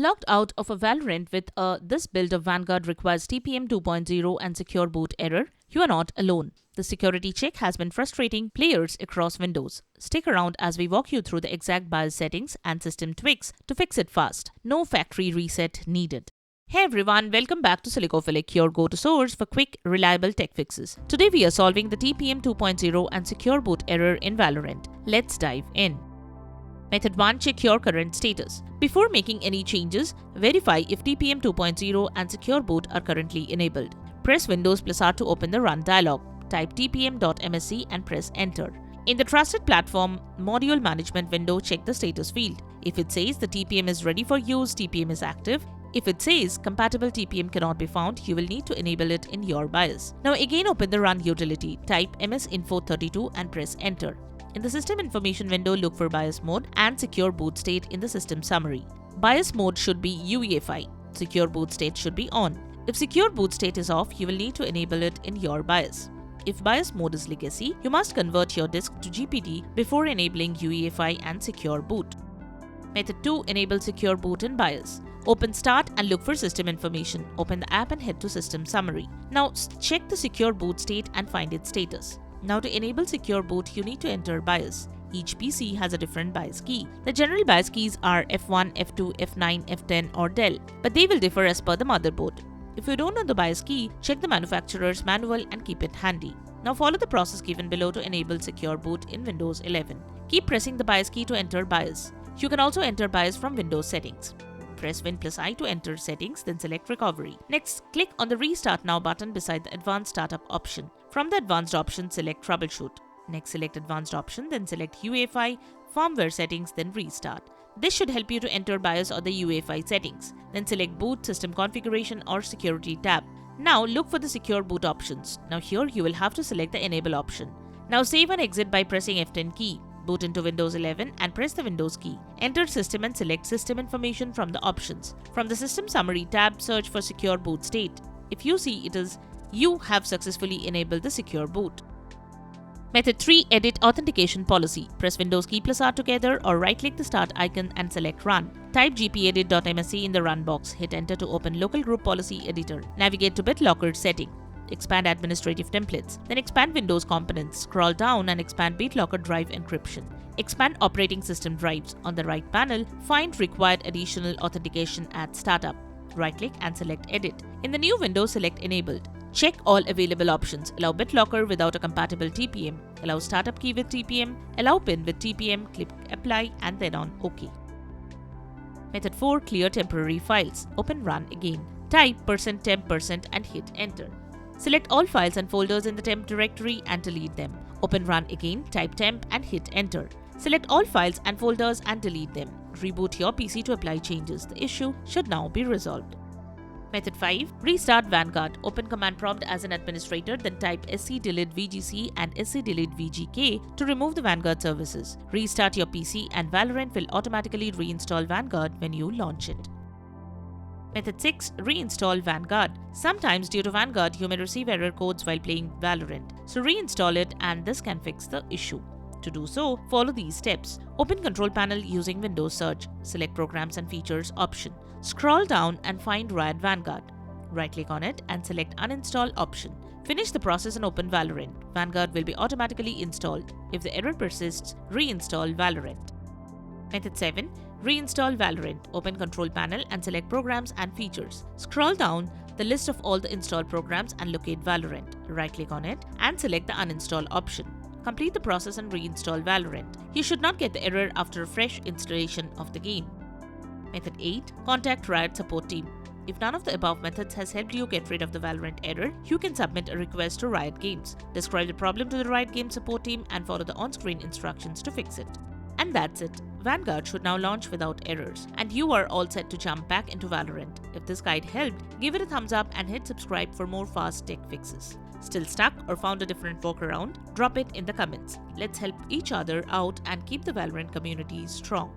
Logged out of a Valorant with a "This build of Vanguard requires TPM 2.0 and secure boot" error? You are not alone. The security check has been frustrating players across Windows. Stick around as we walk you through the exact BIOS settings and system tweaks to fix it fast. No factory reset needed. Hey everyone, welcome back to Silicophilic, your go-to source for quick, reliable tech fixes. Today we are solving the TPM 2.0 and secure boot error in Valorant. Let's dive in. Method 1. Check your current status. Before making any changes, verify if TPM 2.0 and secure boot are currently enabled. Press Windows + R to open the Run dialog. Type tpm.msc and press Enter. In the Trusted Platform Module Management window, check the status field. If it says the TPM is ready for use, TPM is active. If it says compatible TPM cannot be found, you will need to enable it in your BIOS. Now again open the Run utility, type msinfo32 and press Enter. In the System Information window, look for BIOS mode and secure boot state in the system summary. BIOS mode should be UEFI. Secure boot state should be on. If secure boot state is off, you will need to enable it in your BIOS. If BIOS mode is legacy, you must convert your disk to GPD before enabling UEFI and secure boot. Method 2. Enable secure boot in BIOS. Open Start and look for System Information. Open the app and head to System Summary. Now check the secure boot state and find its status. Now to enable secure boot, you need to enter BIOS. Each PC has a different BIOS key. The general BIOS keys are F1, F2, F9, F10 or Dell, but they will differ as per the motherboard. If you don't know the BIOS key, check the manufacturer's manual and keep it handy. Now follow the process given below to enable secure boot in Windows 11. Keep pressing the BIOS key to enter BIOS. You can also enter BIOS from Windows settings. Press Win + I to enter settings, then select Recovery. Next, click on the Restart Now button beside the Advanced Startup option. From the Advanced option, select Troubleshoot. Next, select Advanced option, then select UEFI, Firmware Settings, then Restart. This should help you to enter BIOS or the UEFI settings. Then select Boot, System Configuration or Security tab. Now look for the Secure Boot options. Now here you will have to select the Enable option. Now save and exit by pressing F10 key. Boot into Windows 11 and press the Windows key. Enter System and select System Information from the options. From the System Summary tab, search for Secure Boot State. If you see it is, you have successfully enabled the secure boot. Method 3. Edit Authentication Policy. Press Windows key + R together or right-click the Start icon and select Run. Type gpedit.msc in the Run box. Hit Enter to open Local Group Policy Editor. Navigate to BitLocker setting. Expand Administrative Templates. Then expand Windows Components. Scroll down and expand BitLocker Drive Encryption. Expand Operating System Drives. On the right panel, find Required Additional Authentication at Startup. Right-click and select Edit. In the new window, select Enabled. Check all available options. Allow BitLocker without a compatible TPM. Allow Startup Key with TPM. Allow PIN with TPM. Click Apply and then on OK. Method 4. Clear temporary files. Open Run again. Type %temp% and hit Enter. Select all files and folders in the temp directory and delete them. Open Run again. Type temp and hit Enter. Select all files and folders and delete them. Reboot your PC to apply changes. The issue should now be resolved. Method 5. Restart Vanguard. Open Command Prompt as an administrator, then type scdelete vgc and scdelete vgk to remove the Vanguard services. Restart your PC and Valorant will automatically reinstall Vanguard when you launch it. Method 6. Reinstall Vanguard. Sometimes due to Vanguard, you may receive error codes while playing Valorant. So reinstall it and this can fix the issue. To do so, follow these steps. Open Control Panel using Windows Search. Select Programs and Features option. Scroll down and find Riot Vanguard. Right-click on it and select Uninstall option. Finish the process and open Valorant. Vanguard will be automatically installed. If the error persists, reinstall Valorant. Method 7. Reinstall Valorant. Open Control Panel and select Programs and Features. Scroll down the list of all the installed programs and locate Valorant. Right-click on it and select the Uninstall option. Complete the process and reinstall Valorant. You should not get the error after a fresh installation of the game. Method 8. Contact Riot Support Team. If none of the above methods has helped you get rid of the Valorant error, you can submit a request to Riot Games. Describe the problem to the Riot Games support team and follow the on-screen instructions to fix it. And that's it. Vanguard should now launch without errors, and you are all set to jump back into Valorant. If this guide helped, give it a thumbs up and hit subscribe for more fast tech fixes. Still stuck or found a different workaround? Drop it in the comments. Let's help each other out and keep the Valorant community strong.